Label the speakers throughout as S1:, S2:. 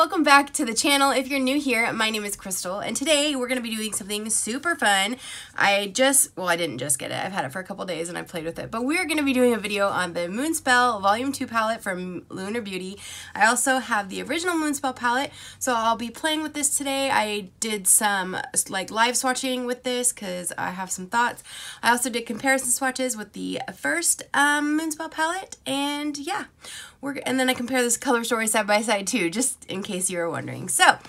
S1: welcome back to the channel. If you're new here, my name is Crystal, and today we're going to be doing something super fun. I didn't just get it. I've had it for a couple days and I've played with it, but we're going to be doing a video on the Moonspell Volume 2 palette from Lunar Beauty. I also have the original Moonspell palette, so I'll be playing with this today. I did some like live swatching with this because I have some thoughts. I also did comparison swatches with the first Moonspell palette, and yeah. And then I compare this color story side by side too, just in case you were wondering. So,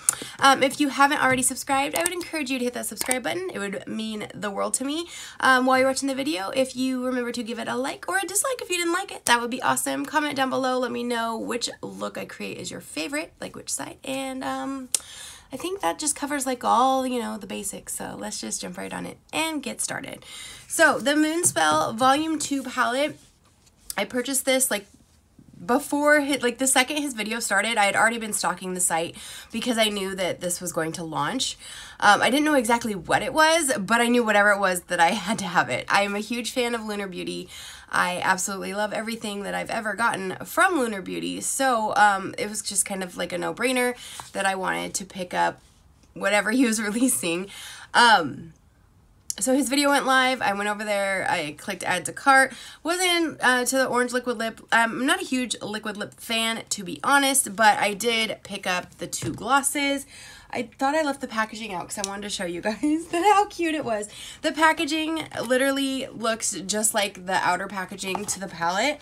S1: if you haven't already subscribed, I would encourage you to hit that subscribe button. It would mean the world to me. While you're watching the video, if you remember to give it a like or a dislike if you didn't like it, that would be awesome. Comment down below, let me know which look I create is your favorite, like which side. And I think that just covers like all, you know, the basics. So let's just jump right on it and get started. So the Moonspell Volume 2 palette, I purchased this like before the second his video started. I had already been stalking the site because I knew that this was going to launch. I didn't know exactly what it was, but I knew whatever it was that I had to have it. I am a huge fan of Lunar Beauty. I absolutely love everything that I've ever gotten from Lunar Beauty, so it was just kind of like a no-brainer that I wanted to pick up whatever he was releasing. So his video went live, I went over there, I clicked add to cart, wasn't to the orange liquid lip. I'm not a huge liquid lip fan, to be honest, but I did pick up the two glosses. I thought I left the packaging out because I wanted to show you guys how cute it was. The packaging literally looks just like the outer packaging to the palette,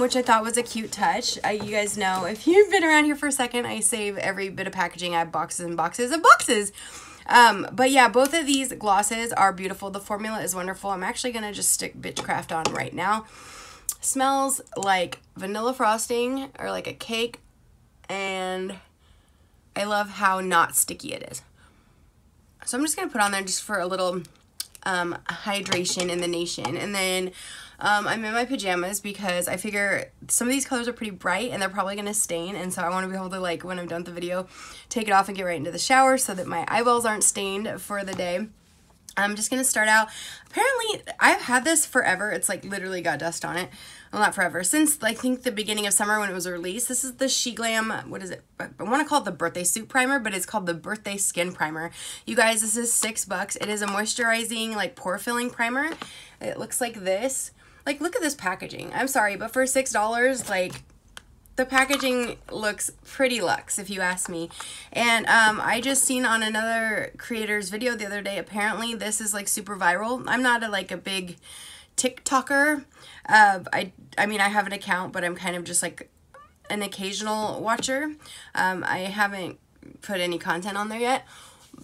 S1: which I thought was a cute touch. You guys know, if you've been around here for a second, I save every bit of packaging. I have boxes and boxes of boxes. But yeah, both of these glosses are beautiful. The formula is wonderful. I'm actually going to just stick Bitchcraft on right now. Smells like vanilla frosting or like a cake, and I love how not sticky it is. So I'm just going to put on there just for a little hydration in the nation. And then I'm in my pajamas because I figure some of these colors are pretty bright and they're probably going to stain, and so I want to be able to, like, when I'm done with the video, take it off and get right into the shower so that my eyeballs aren't stained for the day. I'm just going to start out. Apparently, I've had this forever. It's like literally got dust on it. Well, not forever. Since, I think, the beginning of summer when it was released. This is the SheGlam, what is it? I want to call it the Birthday Suit Primer, but it's called the Birthday Skin Primer. You guys, this is $6. It is a moisturizing, like, pore-filling primer. It looks like this. Like, look at this packaging. I'm sorry, but for $6, like, the packaging looks pretty luxe, if you ask me. And I just seen on another creator's video the other day, apparently this is like super viral. I'm not a big TikToker. I mean, I have an account, but I'm kind of just like an occasional watcher. I haven't put any content on there yet.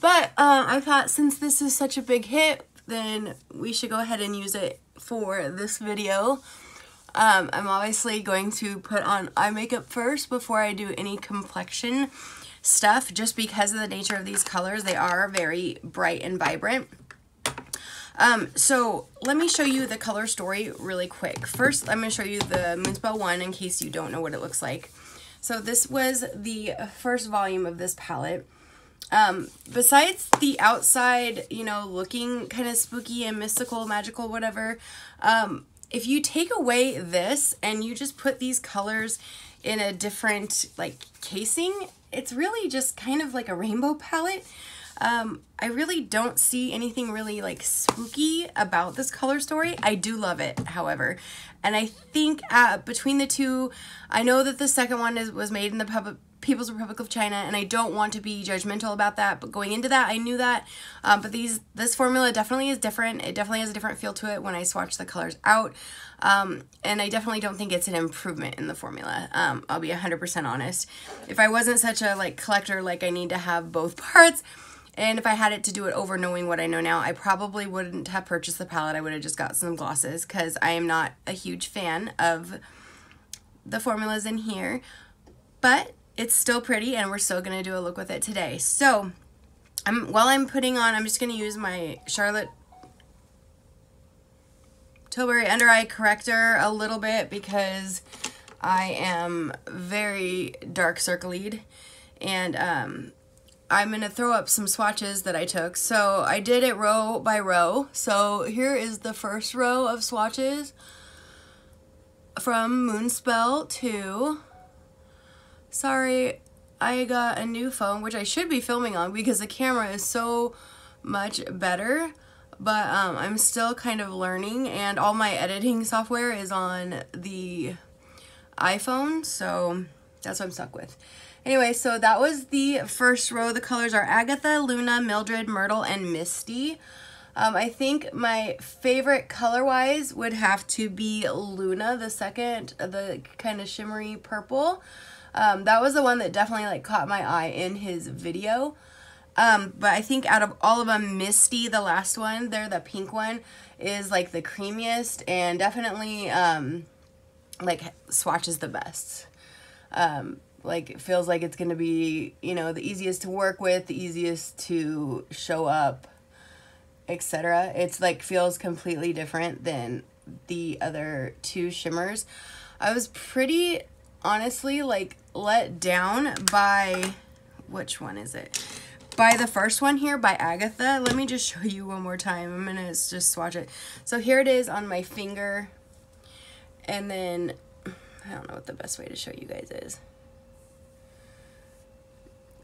S1: But I thought since this is such a big hit, then we should go ahead and use it for this video. I'm obviously going to put on eye makeup first before I do any complexion stuff, just because of the nature of these colors. They are very bright and vibrant. So let me show you the color story really quick. First, I'm going to show you the Moonspell one in case you don't know what it looks like. So this was the first volume of this palette. Besides the outside, you know, looking kind of spooky and mystical, magical, whatever, if you take away this and you just put these colors in a different, like, casing, it's really just kind of like a rainbow palette. I really don't see anything really, like, spooky about this color story. I do love it, however. And I think between the two, I know that the second one was made in the People's Republic of China, and I don't want to be judgmental about that, but going into that, I knew that. But this formula definitely is different. It definitely has a different feel to it when I swatch the colors out. And I definitely don't think it's an improvement in the formula. I'll be 100% honest. If I wasn't such a, like, collector, like, I need to have both parts, and if I had it to do it over knowing what I know now, I probably wouldn't have purchased the palette. I would have just got some glosses because I am not a huge fan of the formulas in here. But it's still pretty, and we're still going to do a look with it today. So, while I'm putting on, I'm just going to use my Charlotte Tilbury Under Eye Corrector a little bit because I am very dark circled, and I'm going to throw up some swatches that I took. So, I did it row by row. So, here is the first row of swatches from Moonspell 2. Sorry, I got a new phone, which I should be filming on because the camera is so much better, but I'm still kind of learning, and all my editing software is on the iPhone, so that's what I'm stuck with. Anyway, so that was the first row. The colors are Agatha, Luna, Mildred, Myrtle, and Misty. I think my favorite color-wise would have to be Luna, the second, the kind of shimmery purple. That was the one that definitely like caught my eye in his video. But I think out of all of them, Misty, the last one there, the pink one, is like the creamiest, and definitely like Swatches the best. Like it feels like it's gonna be, you know, the easiest to work with, the easiest to show up, etc. It's like feels completely different than the other two shimmers. I was pretty honestly like let down by, which one is it? By the first one here, by Agatha. Let me just show you one more time. I'm gonna just swatch it. So here it is on my finger, and then I don't know what the best way to show you guys is.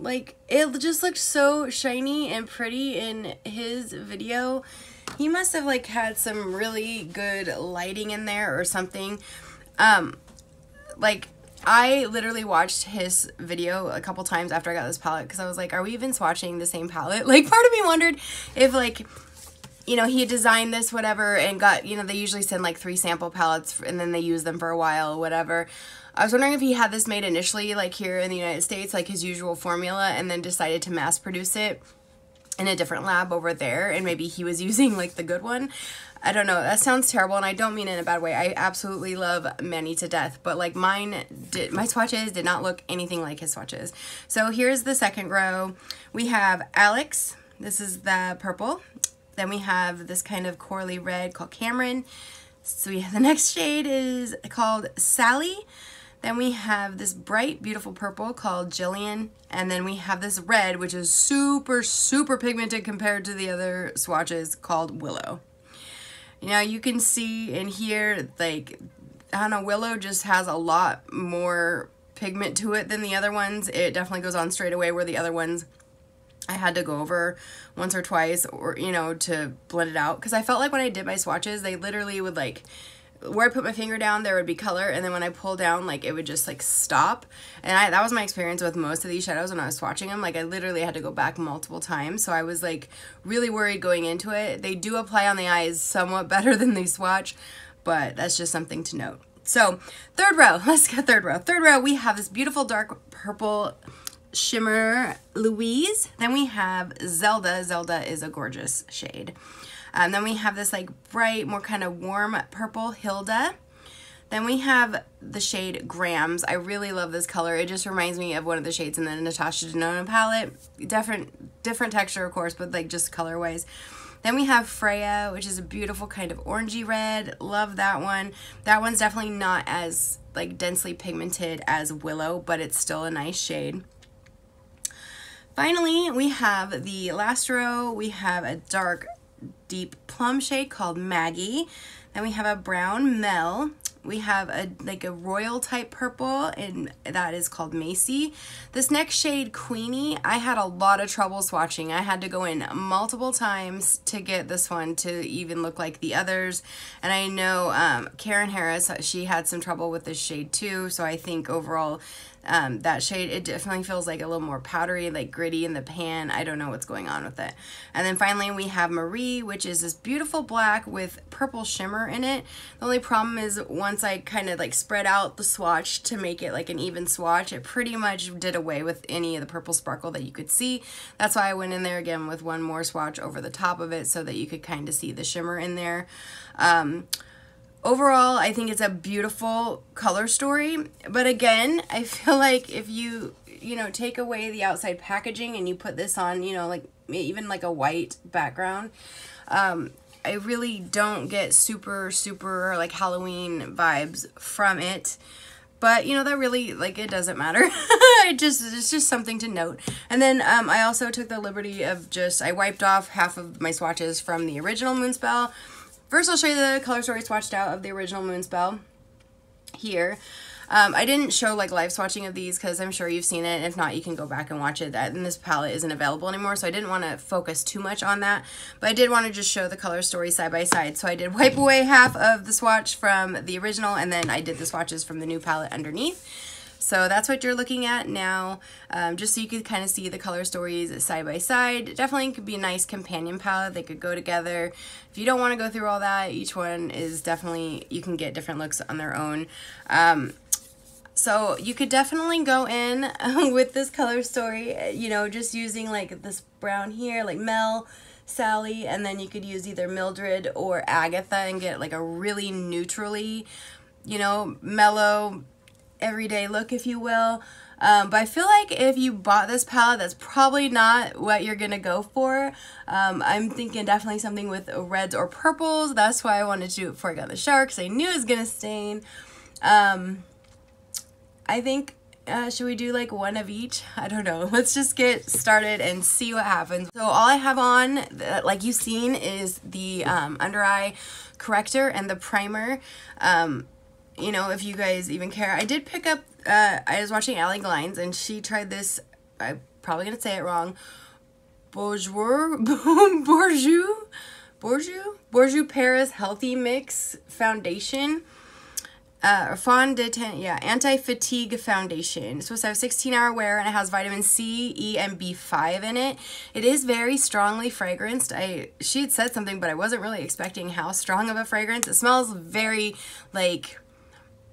S1: Like, it just looks so shiny and pretty in his video. He must have, like, had some really good lighting in there or something. Like, I literally watched his video a couple times after I got this palette because I was like, are we even swatching the same palette? Like, part of me wondered if, like, you know, he designed this, whatever, and got, you know, they usually send, like, 3 sample palettes, and then they use them for a while, whatever. I was wondering if he had this made initially, like here in the United States, like his usual formula, and then decided to mass produce it in a different lab over there, and maybe he was using like the good one. I don't know. That sounds terrible, and I don't mean it in a bad way. I absolutely love Manny to death, but like my swatches did not look anything like his swatches. So here's the second row. We have Alex. This is the purple. Then we have this kind of corally red called Cameron. So we have the next shade is called Sally. Then we have this bright, beautiful purple called Jillian. And then we have this red, which is super, super pigmented compared to the other swatches, called Willow. You know, you can see in here, like, I don't know, Willow just has a lot more pigment to it than the other ones. It definitely goes on straight away, where the other ones I had to go over once or twice, or, you know, to blend it out. Because I felt like when I did my swatches, they literally would, like, where I put my finger down, there would be color, and then when I pull down, like, it would just, like, stop. And that was my experience with most of these shadows when I was swatching them. Like, I literally had to go back multiple times, so I was, like, really worried going into it. They do apply on the eyes somewhat better than they swatch, but that's just something to note. So, third row. Let's get third row. Third row, we have this beautiful dark purple shimmer Louise. Then we have Zelda. Zelda is a gorgeous shade. Then we have this like bright, more kind of warm purple Hilda. Then we have the shade Grams. I really love this color. It just reminds me of one of the shades in the Natasha Denona palette. Different texture, of course, but like just color-wise. Then we have Freya, which is a beautiful kind of orangey red. Love that one. That one's definitely not as like densely pigmented as Willow, but it's still a nice shade. Finally, we have the last row. We have a dark, deep plum shade called Maggie. Then we have a brown Mel. We have a like a royal type purple, and that is called Macy. This next shade, Queenie, I had a lot of trouble swatching. I had to go in multiple times to get this one to even look like the others. And I know Karen Harris, she had some trouble with this shade too. So I think overall that shade, it definitely feels like a little more powdery, like gritty in the pan. I don't know what's going on with it. And then finally we have Marie, which is this beautiful black with purple shimmer in it. The only problem is once I kind of like spread out the swatch to make it like an even swatch, it pretty much did away with any of the purple sparkle that you could see. That's why I went in there again with one more swatch over the top of it so that you could kind of see the shimmer in there. Overall, I think it's a beautiful color story, but again, I feel like if you know, take away the outside packaging and you put this on, you know, like even like a white background, I really don't get super like Halloween vibes from it. But, you know, that really, like, it doesn't matter. It's just something to note. And then I also took the liberty of I wiped off half of my swatches from the original Moonspell. First, I'll show you the color story swatched out of the original Moonspell here. I didn't show like live swatching of these because I'm sure you've seen it. If not, you can go back and watch it. And this palette isn't available anymore, so I didn't want to focus too much on that. But I did want to just show the color story side by side. So I did wipe away half of the swatch from the original, and then I did the swatches from the new palette underneath. So that's what you're looking at now, just so you could kind of see the color stories side by side. Definitely could be a nice companion palette. They could go together. If you don't want to go through all that, each one is definitely, you can get different looks on their own. So you could definitely go in with this color story, you know, just using like this brown here, like Mel, Sally, and then you could use either Mildred or Agatha and get like a really neutrally, you know, mellow, everyday look, if you will. But I feel like if you bought this palette, that's probably not what you're gonna go for. I'm thinking definitely something with reds or purples. That's why I wanted to do it before I got the shower, because I knew it was gonna stain. I think, should we do like one of each? I don't know. Let's just get started and see what happens. So all I have on, like you've seen, is the under eye corrector and the primer. You know, if you guys even care. I did pick up, I was watching Allie Glines, and she tried this, I'm probably going to say it wrong, Bourjois Paris Healthy Mix Foundation. Fond de Teint, yeah, anti-fatigue foundation. It's supposed to have 16-hour wear, and it has vitamin C, E, and B5 in it. It is very strongly fragranced. She had said something, but I wasn't really expecting how strong of a fragrance. It smells very, like,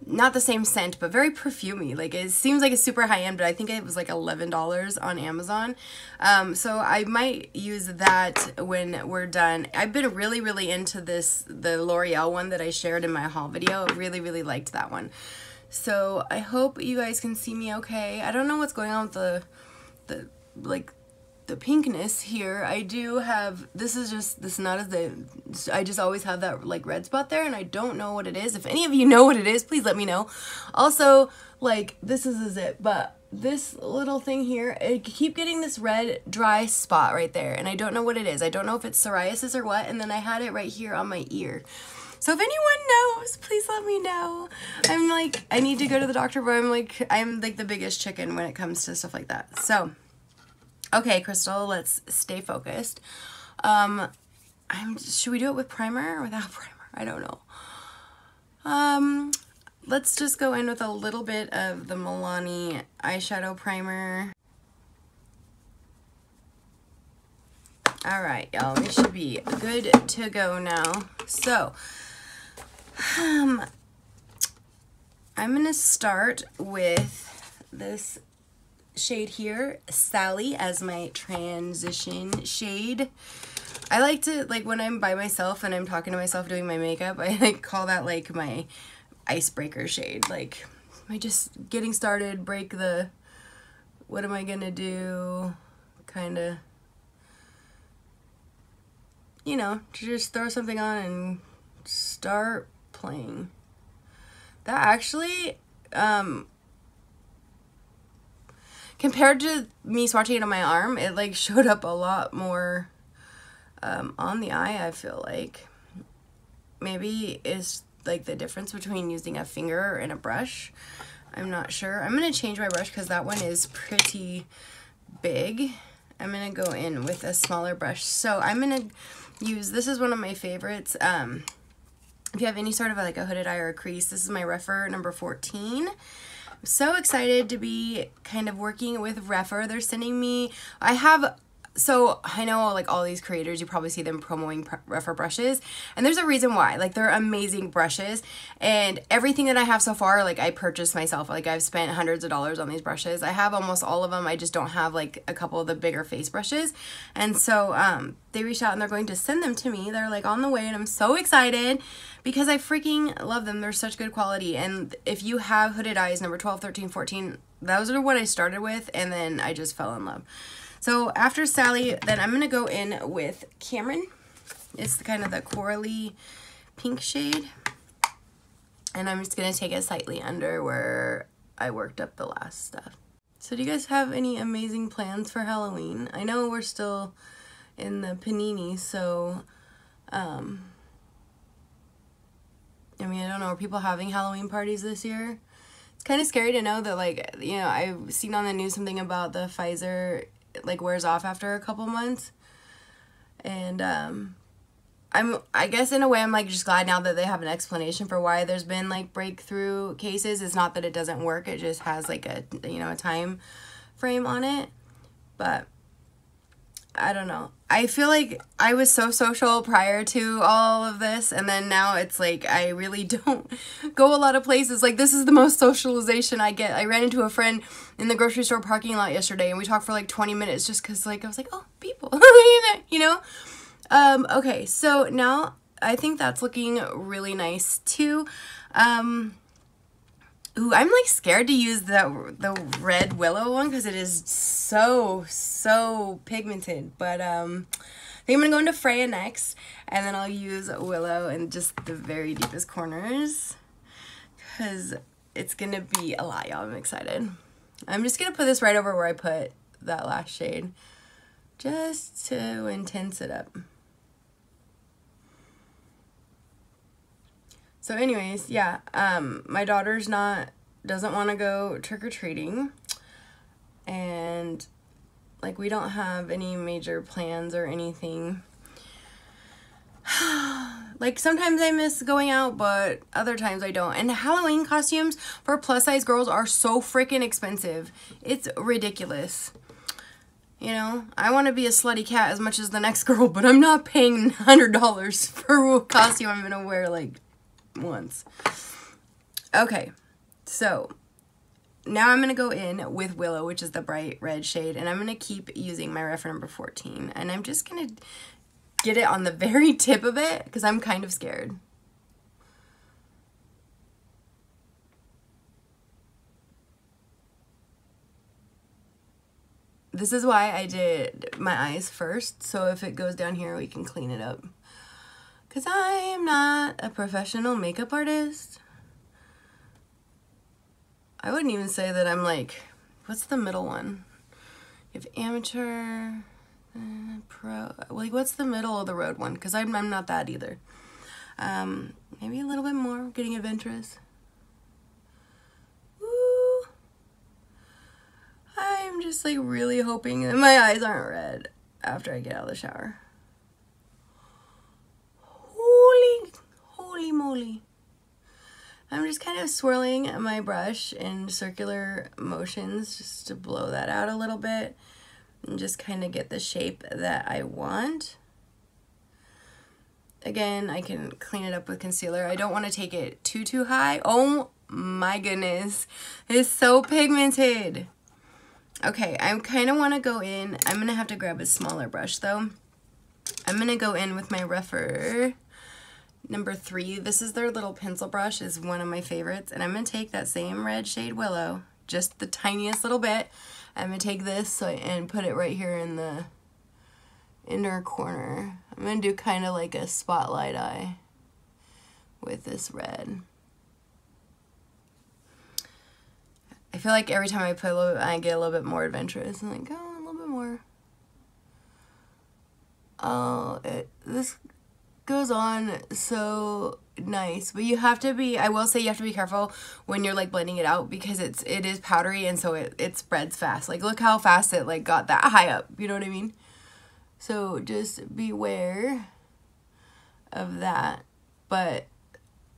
S1: not the same scent, but very perfumey. Like, it seems like it's super high-end, but I think it was like $11 on Amazon. So I might use that when we're done. I've been really, really into this, the L'Oreal one that I shared in my haul video. I really, really liked that one. So I hope you guys can see me okay. I don't know what's going on with the pinkness here. I do have, this is not as the, I just always have that like red spot there, and I don't know what it is. If any of you know what it is, please let me know. Also, like, this is it, but this little thing here, I keep getting this red dry spot right there, and I don't know what it is. I don't know if it's psoriasis or what, and then I had it right here on my ear. So if anyone knows, please let me know. I'm like, I need to go to the doctor, but I'm like the biggest chicken when it comes to stuff like that. So okay, Crystal, let's stay focused. Should we do it with primer or without primer? I don't know. Let's just go in with a little bit of the Milani eyeshadow primer. All right, y'all, we should be good to go now. So, I'm gonna start with this shade here, Sally, as my transition shade. I like to, like, when I'm by myself and I'm talking to myself doing my makeup, I like call that like my icebreaker shade. Like, am I just getting started, break the, what am I gonna do, kind of, you know, just throw something on and start playing. That actually, compared to me swatching it on my arm, it like showed up a lot more on the eye, I feel like. Maybe it's like the difference between using a finger and a brush. I'm not sure. I'm going to change my brush because that one is pretty big. I'm going to go in with a smaller brush. So I'm going to use, this is one of my favorites. If you have any sort of like a hooded eye or a crease, this is my Rephr number 14. I'm so excited to be kind of working with Rephr. They're sending me, so I know like all these creators, you probably see them promoting Rephr brushes, and there's a reason why. Like, they're amazing brushes, and everything that I have so far, like, I purchased myself. Like, I've spent hundreds of dollars on these brushes. I have almost all of them. I just don't have like a couple of the bigger face brushes, and so they reached out and they're going to send them to me. They're like on the way, and I'm so excited because I freaking love them. They're such good quality. And if you have hooded eyes, number 12, 13, 14, those are what I started with, and then I just fell in love. So after Sally, then I'm going to go in with Cameron. It's kind of the corally pink shade. And I'm just going to take it slightly under where I worked up the last stuff. So do you guys have any amazing plans for Halloween? I know we're still in the panini, so, I mean, I don't know, are people having Halloween parties this year? It's kind of scary to know that, like, you know, I've seen on the news something about the Pfizer, like, wears off after a couple months. And, I guess in a way I'm, like, just glad now that they have an explanation for why there's been, like, breakthrough cases. It's not that it doesn't work. It just has, like, a, you know, a time frame on it. But I don't know. I feel like I was so social prior to all of this, and then now it's like I really don't go a lot of places. Like, this is the most socialization I get. I ran into a friend in the grocery store parking lot yesterday, and we talked for like 20 minutes just because, like, I was like, oh, people, you know? Okay, so now I think that's looking really nice too. Ooh, I'm like scared to use the red Willow one because it is so pigmented. But I think I'm gonna go into Freya next, and then I'll use Willow in just the very deepest corners because it's gonna be a lot, y'all. I'm excited. I'm just gonna put this right over where I put that last shade, just to intense it up. So anyways, yeah, my daughter's doesn't want to go trick-or-treating, and, like, we don't have any major plans or anything. Like, sometimes I miss going out, but other times I don't. And Halloween costumes for plus-size girls are so freaking expensive. It's ridiculous. You know, I want to be a slutty cat as much as the next girl, but I'm not paying $100 for a costume I'm gonna wear, like, once. Okay, so now I'm going to go in with Willow, which is the bright red shade, and I'm going to keep using my reference number 14, and I'm just going to get it on the very tip of it because I'm kind of scared. This is why I did my eyes first, so if it goes down here we can clean it up. Because I am not a professional makeup artist. I wouldn't even say that I'm like, what's the middle one? You have amateur, pro, like what's the middle of the road one? Because I'm not that either. Maybe a little bit more, getting adventurous. Woo! I'm just like really hoping that my eyes aren't red after I get out of the shower. Holy moly. I'm just kind of swirling my brush in circular motions just to blow that out a little bit and just kind of get the shape that I want. Again, I can clean it up with concealer. I don't want to take it too high. Oh my goodness. It's so pigmented. Okay, I kind of want to go in. I'm going to have to grab a smaller brush though. I'm going to go in with my Reffer number 3. This is their little pencil brush, is one of my favorites, and I'm going to take that same red shade Willow, just the tiniest little bit. I'm going to take this and put it right here in the inner corner. I'm going to do kind of like a spotlight eye with this red. I feel like every time I put a little bit, I get a little bit more adventurous. I'm like, oh, a little bit more. Oh, this goes on so nice, but you have to be, I will say you have to be careful when you're like blending it out because it is powdery, and so it spreads fast. Like, look how fast it like got that high up, you know what I mean? So just beware of that. But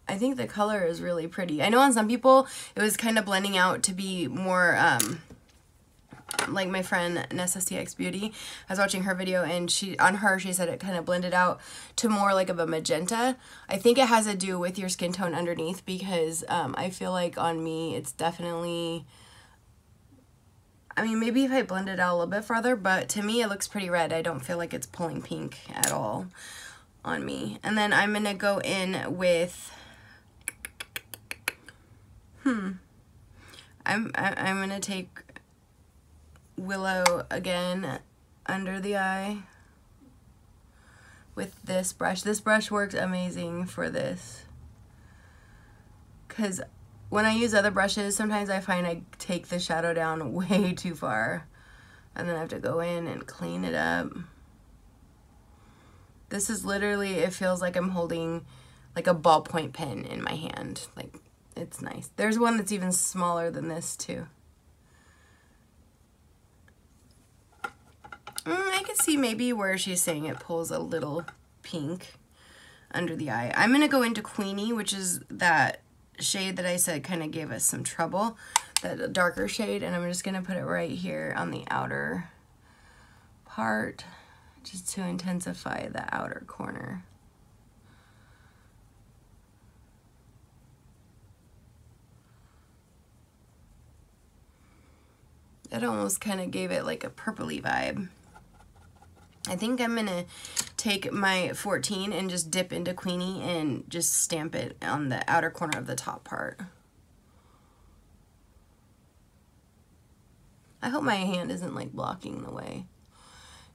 S1: I think the color is really pretty. I know on some people it was kind of blending out to be more like my friend Nessa CX Beauty. I was watching her video, and she said it kind of blended out to more like of a magenta. I think it has to do with your skin tone underneath, because I feel like on me it's definitely, I mean, maybe if I blend it out a little bit farther, but to me it looks pretty red. I don't feel like it's pulling pink at all on me. And then I'm gonna go in with I'm gonna take Willow again under the eye with this brush. This brush works amazing for this, because when I use other brushes, sometimes I find I take the shadow down way too far, and then I have to go in and clean it up. This is literally, it feels like I'm holding like a ballpoint pen in my hand. Like, It's nice. There's one that's even smaller than this too. I could see maybe where she's saying it pulls a little pink under the eye. I'm going to go into Queenie, which is that shade that I said kind of gave us some trouble, that darker shade, and I'm just going to put it right here on the outer part just to intensify the outer corner. It almost kind of gave it like a purpley vibe. I think I'm gonna take my 14 and just dip into Queenie and just stamp it on the outer corner of the top part. I hope my hand isn't like blocking the way.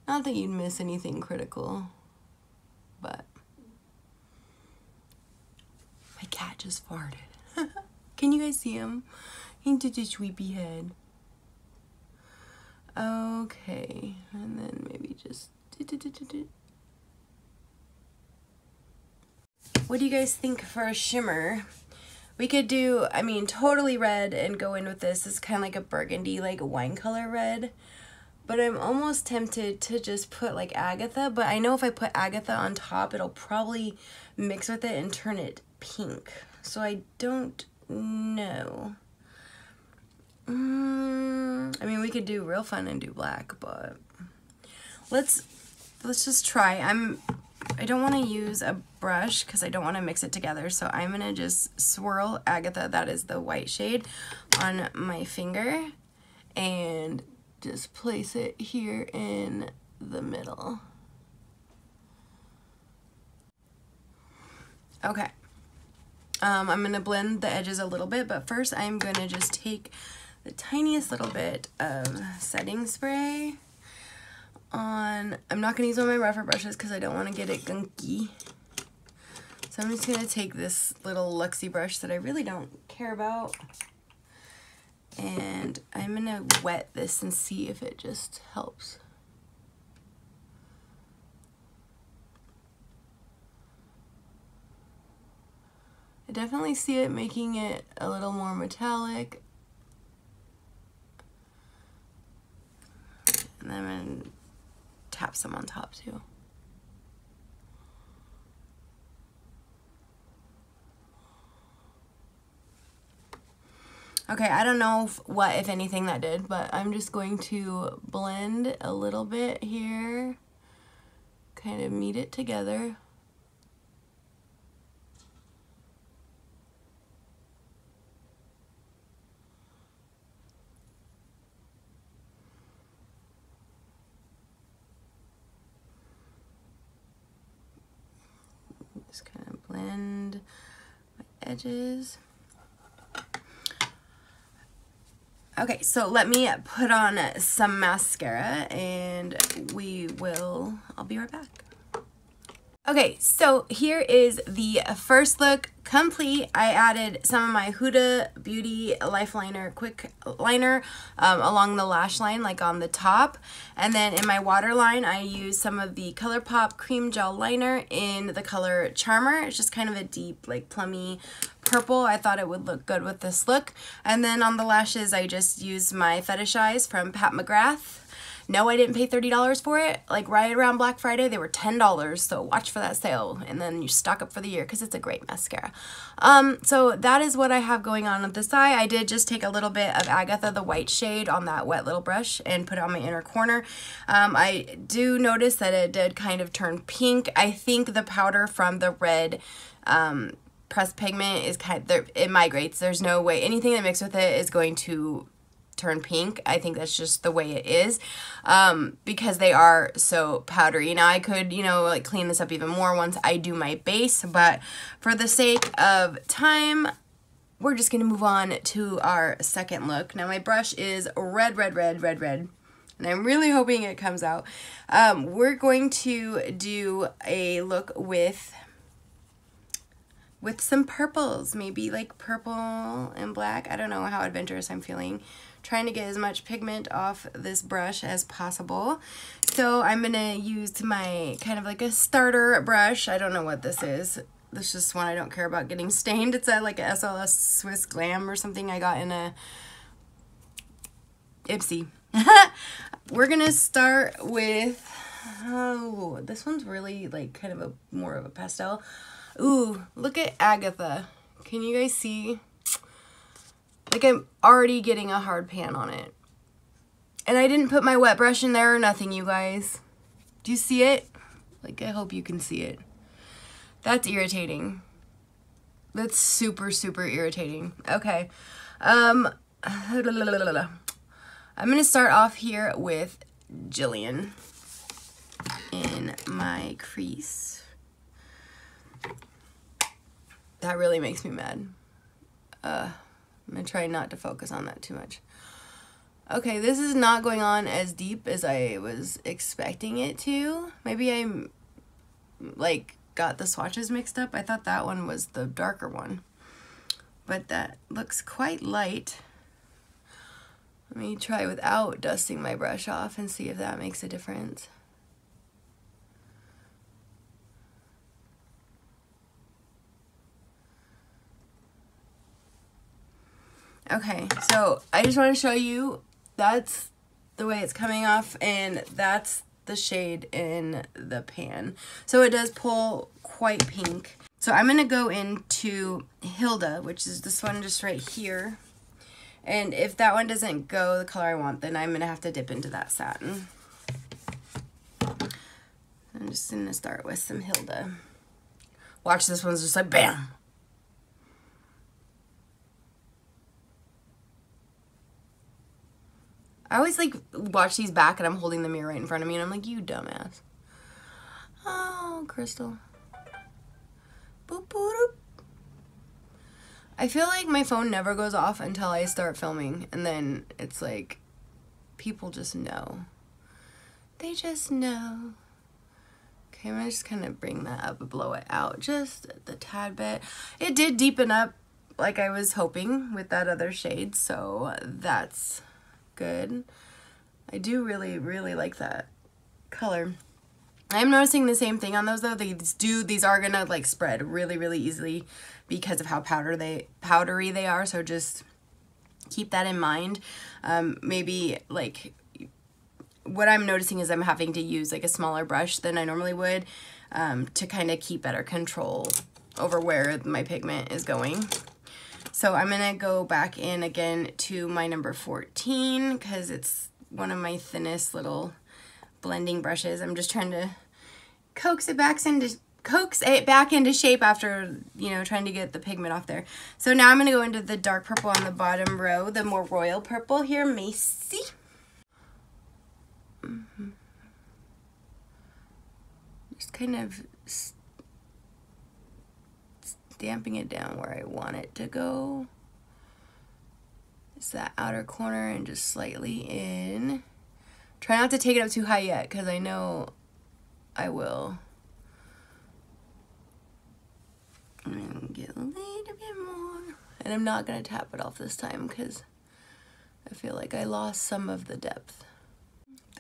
S1: Not that you'd miss anything critical, but my cat just farted. Can you guys see him? He did a sweepy head. Okay, and then maybe just what do you guys think for a shimmer? We could do, I mean, totally red and go in with this. It's kind of like a burgundy, like wine color red. But I'm almost tempted to just put like Agatha. But I know if I put Agatha on top, it'll probably mix with it and turn it pink. So I don't know. I mean, we could do real fun and do black, but let's just try. I don't want to use a brush because I don't want to mix it together, so I'm gonna just swirl Agatha, that is the white shade, on my finger and just place it here in the middle. Okay. I'm gonna blend the edges a little bit, but first I'm gonna just take the tiniest little bit of setting spray on, I'm not going to use one of my rougher brushes because I don't want to get it gunky. So I'm just going to take this little Luxie brush that I really don't care about, and I'm going to wet this and see if it just helps. I definitely see it making it a little more metallic. And then I'm going to tap some on top too. Okay, I don't know what, if anything, that did, but I'm just going to blend a little bit here, kind of meet it together. Just kind of blend my edges. Okay, so let me put on some mascara and I'll be right back. Okay, so here is the first look complete. I added some of my Huda Beauty Life Liner Quick Liner along the lash line, like on the top. And then in my waterline, I used some of the ColourPop Cream Gel Liner in the color Charmer. It's just kind of a deep, like plummy purple. I thought it would look good with this look. And then on the lashes, I just used my Fetish Eyes from Pat McGrath. No, I didn't pay $30 for it. Like right around Black Friday, they were $10, so watch for that sale, and then you stock up for the year because it's a great mascara. So that is what I have going on with this eye. I did just take a little bit of Agatha, the white shade, on that wet little brush and put it on my inner corner. I do notice that it did kind of turn pink. I think the powder from the red pressed pigment is it migrates. There's no way anything that mixed with it is going to turn pink. I think that's just the way it is, because they are so powdery. Now I could, you know, like clean this up even more once I do my base, but for the sake of time, we're just gonna move on to our second look. Now my brush is red, and I'm really hoping it comes out. We're going to do a look with some purples, maybe like purple and black. I don't know how adventurous I'm feeling. Trying to get as much pigment off this brush as possible. So I'm gonna use my kind of like a starter brush. I don't know what this is. This is just one I don't care about getting stained. It's like a SLS Swiss Glam or something I got in a Ipsy. We're gonna start with, oh, this one's really like kind of a more of a pastel. Ooh, look at Agatha. Can you guys see? Like, I'm already getting a hard pan on it. And I didn't put my wet brush in there or nothing, you guys. Do you see it? Like, I hope you can see it. That's irritating. That's super, super irritating. Okay. I'm going to start off here with Jillian in my crease. That really makes me mad. I'm going to try not to focus on that too much. Okay, this is not going on as deep as I was expecting it to. Maybe I'm, like, got the swatches mixed up. I thought that one was the darker one. But that looks quite light. Let me try without dusting my brush off and see if that makes a difference. Okay, so I just want to show you, that's the way it's coming off, and that's the shade in the pan. So it does pull quite pink. So I'm going to go into Hilda, which is this one just right here. And if that one doesn't go the color I want, then I'm going to have to dip into that satin. I'm just going to start with some Hilda. Watch, this one's just like bam. I always like watch these back and I'm holding the mirror right in front of me and I'm like, you dumbass. Oh, Crystal. Boop, boop, boop. I feel like my phone never goes off until I start filming, and then it's like, people just know. They just know. Okay, I'm gonna just kind of bring that up and blow it out just the tad bit. It did deepen up like I was hoping with that other shade, so that's good. I do really, really like that color. I'm noticing the same thing on those though. These are gonna like spread really, really easily because of how powdery they are. So just keep that in mind. Maybe like what I'm noticing is I'm having to use like a smaller brush than I normally would to kind of keep better control over where my pigment is going. So I'm gonna go back in again to my number 14 because it's one of my thinnest little blending brushes. I'm just trying to coax it back into shape after, you know, trying to get the pigment off there. So now I'm going to go into the dark purple on the bottom row, the more royal purple here, Macy. Just kind of stamping it down where I want it to go. It's that outer corner and just slightly in. Try not to take it up too high yet, because I know I will. And get a little bit more. And I'm not going to tap it off this time, because I feel like I lost some of the depth.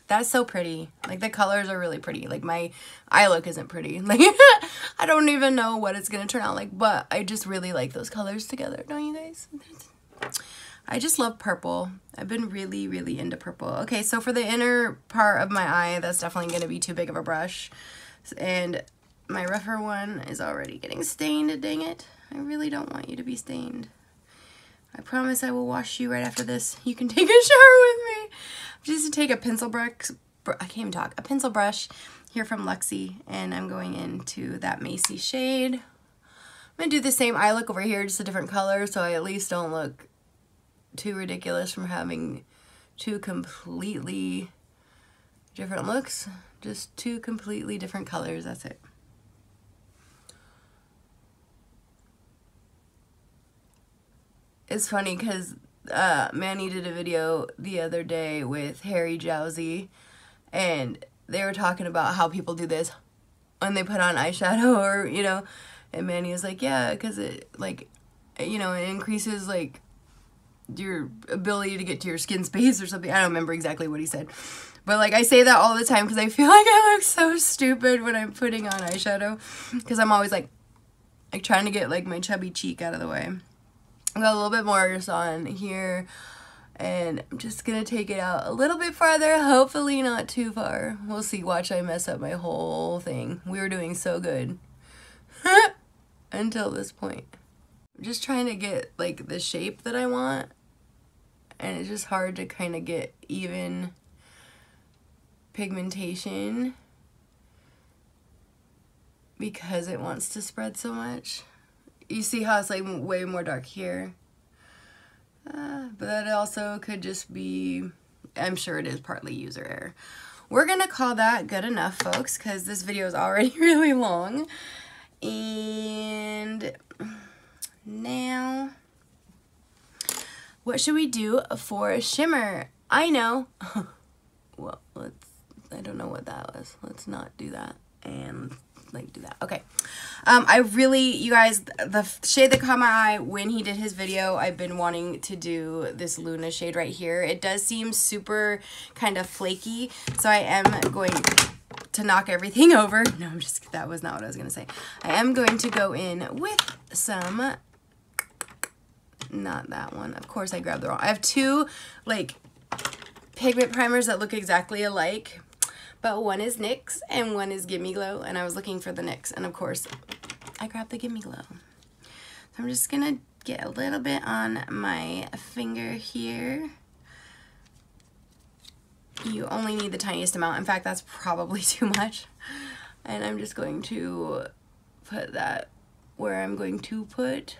S1: That's so pretty. Like, the colors are really pretty. Like, my eye look isn't pretty. Like, I don't even know what it's going to turn out like, but I just really like those colors together. Don't you guys? I just love purple. I've been really, really into purple. Okay, so for the inner part of my eye, that's definitely going to be too big of a brush. And my rougher one is already getting stained, dang it. I really don't want you to be stained. I promise I will wash you right after this. You can take a shower with me. Just to take a pencil brush, I can't even talk, a pencil brush here from Luxie, and I'm going into that Macy shade. I'm going to do the same eye look over here, just a different color, so I at least don't look too ridiculous from having two completely different looks. Just two completely different colors, that's it. It's funny because Manny did a video the other day with Harry Jowsey, and they were talking about how people do this when they put on eyeshadow, or, you know, and Manny was like, yeah, because it, like, you know, it increases, like, your ability to get to your skin space or something. I don't remember exactly what he said. But, like, I say that all the time because I feel like I look so stupid when I'm putting on eyeshadow. Because I'm always like, like trying to get like my chubby cheek out of the way. I got a little bit more just on here, and I'm just gonna take it out a little bit farther, hopefully not too far. We'll see. Watch I mess up my whole thing. We were doing so good until this point. I'm just trying to get like the shape that I want, and it's just hard to kind of get even pigmentation because it wants to spread so much. You see how it's like way more dark here, but that also could just be, I'm sure it is partly user error. We're gonna call that good enough, folks, because this video is already really long. And now, what should we do for shimmer? I know. Well, I don't know what that was. Let's not do that and like do that. Okay. I really, you guys, the shade that caught my eye when he did his video, I've been wanting to do this Luna shade right here. It does seem super kind of flaky, so I am going to knock everything over. No, I'm just, that was not what I was going to say. I am going to go in with some, not that one. Of course I grabbed the wrong. I have two like pigment primers that look exactly alike, but one is NYX and one is Gimme Glow, and I was looking for the NYX, and of course I grabbed the Gimme Glow. So I'm just gonna get a little bit on my finger here. You only need the tiniest amount. In fact, that's probably too much. And I'm just going to put that where I'm going to put,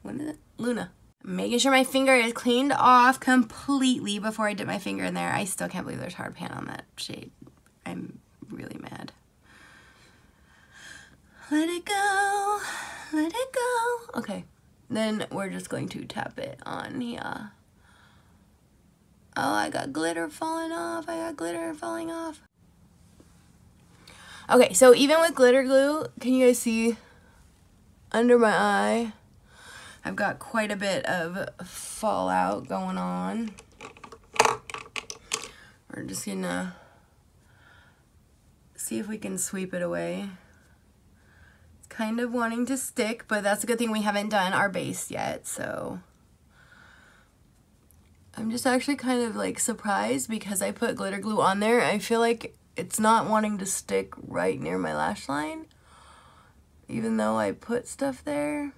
S1: what is it? Luna. Making sure my finger is cleaned off completely before I dip my finger in there. I still can't believe there's hard pan on that shade. I'm really mad. Let it go. Let it go. Okay. Then we're just going to tap it on here. Oh, I got glitter falling off. I got glitter falling off. Okay, so even with glitter glue, can you guys see under my eye? I've got quite a bit of fallout going on. We're just gonna see if we can sweep it away. It's kind of wanting to stick, but that's a good thing we haven't done our base yet, so. I'm just actually kind of like surprised because I put glitter glue on there. I feel like it's not wanting to stick right near my lash line, even though I put stuff there.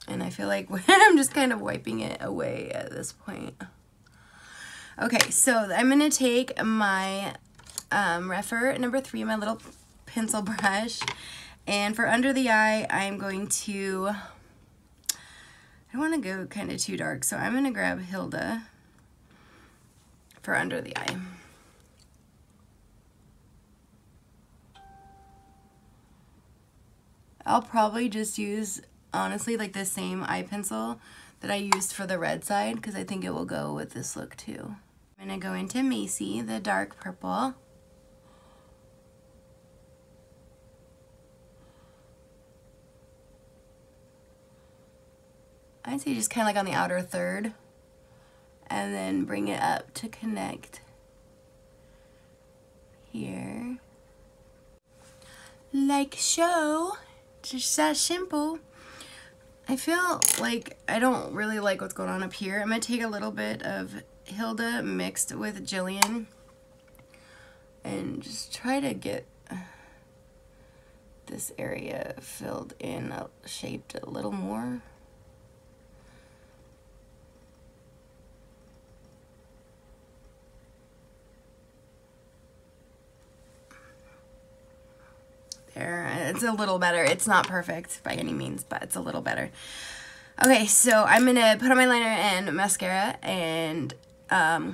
S1: And I feel like I'm just kind of wiping it away at this point. Okay, so I'm gonna take my Refer number 3, my little pencil brush, and for under the eye, I'm going to, I don't want to go kind of too dark, so I'm going to grab Hilda for under the eye. I'll probably just use, honestly, like the same eye pencil that I used for the red side, because I think it will go with this look too. I'm going to go into Macy, the dark purple. I'd say just kind of like on the outer third, and then bring it up to connect here. Like so. Just that simple. I feel like I don't really like what's going on up here. I'm going to take a little bit of Hilda mixed with Jillian and just try to get this area filled in, shaped a little more. There, it's a little better. It's not perfect by any means, but it's a little better. Okay, so I'm gonna put on my liner and mascara, and I'll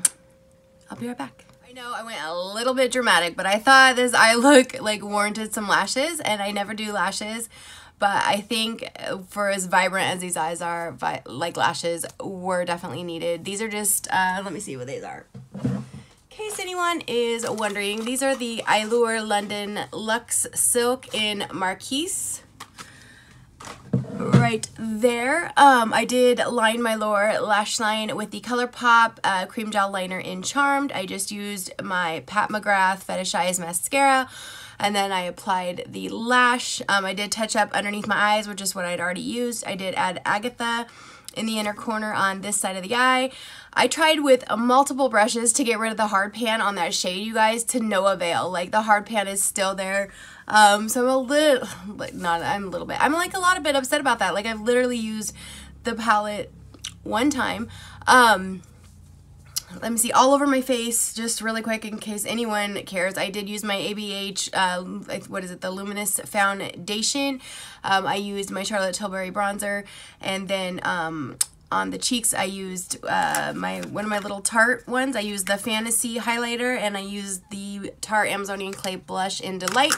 S1: be right back. I know I went a little bit dramatic, but I thought this eye look like warranted some lashes, and I never do lashes, but I think for as vibrant as these eyes are, like lashes were definitely needed. These are just, let me see what these are. In case anyone is wondering, these are the Allure London Luxe Silk in Marquise. right there. I did line my lower lash line with the ColourPop Cream Gel Liner in Charmed. I just used my Pat McGrath Fetishized Mascara, and then I applied the lash. I did touch up underneath my eyes, which is what I'd already used. I did add Agatha in the inner corner on this side of the eye. I tried with multiple brushes to get rid of the hard pan on that shade, you guys, to no avail. Like, the hard pan is still there. So I'm a little, like, I'm like a lot of bit upset about that. Like, I've literally used the palette one time. Let me see, all over my face, just really quick in case anyone cares. I did use my ABH, what is it, the Luminous Foundation. I used my Charlotte Tilbury bronzer, and then on the cheeks I used one of my little Tarte ones. I used the Fantasy highlighter, and I used the Tarte Amazonian Clay blush in Delight.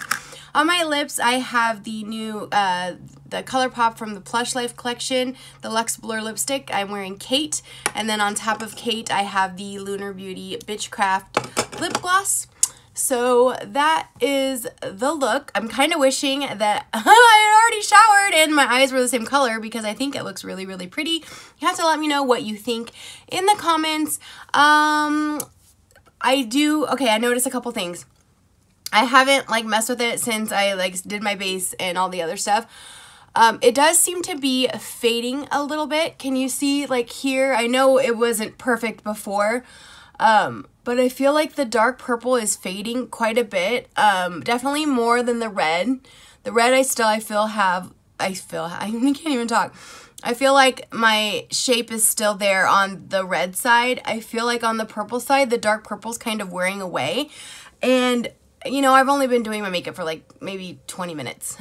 S1: On my lips, I have the new, the ColourPop from the Plush Life collection, the Luxe Blur lipstick. I'm wearing Kate, and then on top of Kate, I have the Lunar Beauty Bitchcraft lip gloss. So that is the look. I'm kind of wishing that I had already showered and my eyes were the same color, because I think it looks really, really pretty. You have to let me know what you think in the comments. I noticed a couple things. I haven't like messed with it since I like did my base and all the other stuff. It does seem to be fading a little bit. Can you see like here? I know it wasn't perfect before, but I feel like the dark purple is fading quite a bit. Definitely more than the red. The red I can't even talk. I feel like my shape is still there on the red side. I feel like on the purple side, the dark purple's kind of wearing away. And you know, I've only been doing my makeup for like maybe 20 minutes.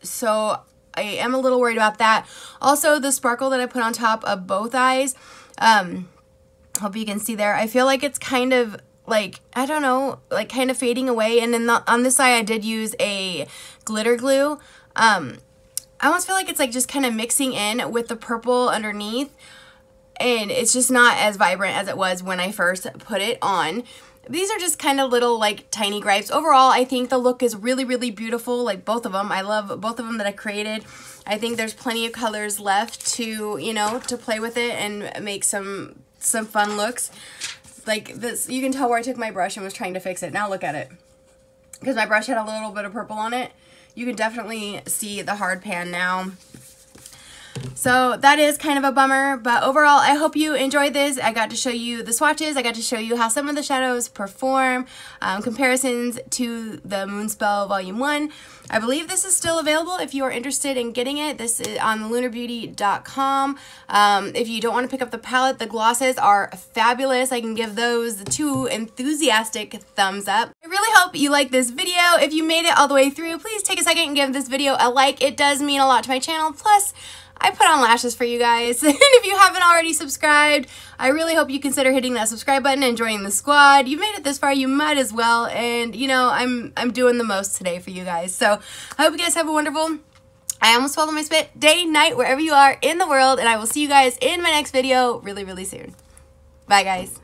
S1: So I am a little worried about that. Also, the sparkle that I put on top of both eyes, hope you can see there. I feel like it's kind of like, I don't know, like kind of fading away. And then on this side, I did use a glitter glue. I almost feel like it's like just kind of mixing in with the purple underneath. And it's just not as vibrant as it was when I first put it on. These are just kind of little like tiny gripes. Overall, I think the look is really, really beautiful. Like both of them. I love both of them that I created. I think there's plenty of colors left to, you know, to play with it and make some fun looks. Like this, you can tell where I took my brush and was trying to fix it. Now look at it. Because my brush had a little bit of purple on it. You can definitely see the hard pan now. So that is kind of a bummer, but overall I hope you enjoyed this. I got to show you the swatches. I got to show you how some of the shadows perform, comparisons to the Moonspell Volume 1. I believe this is still available if you are interested in getting it. This is on lunarbeauty.com. If you don't want to pick up the palette, the glosses are fabulous. I can give those 2 enthusiastic thumbs up. I really hope you like this video. If you made it all the way through, please take a second and give this video a like. It does mean a lot to my channel. Plus, I put on lashes for you guys. And if you haven't already subscribed, I really hope you consider hitting that subscribe button and joining the squad. You made it this far, you might as well. And you know, I'm doing the most today for you guys. So I hope you guys have a wonderful, I almost swallowed my spit, day, night, wherever you are in the world. And I will see you guys in my next video really, really soon. Bye guys.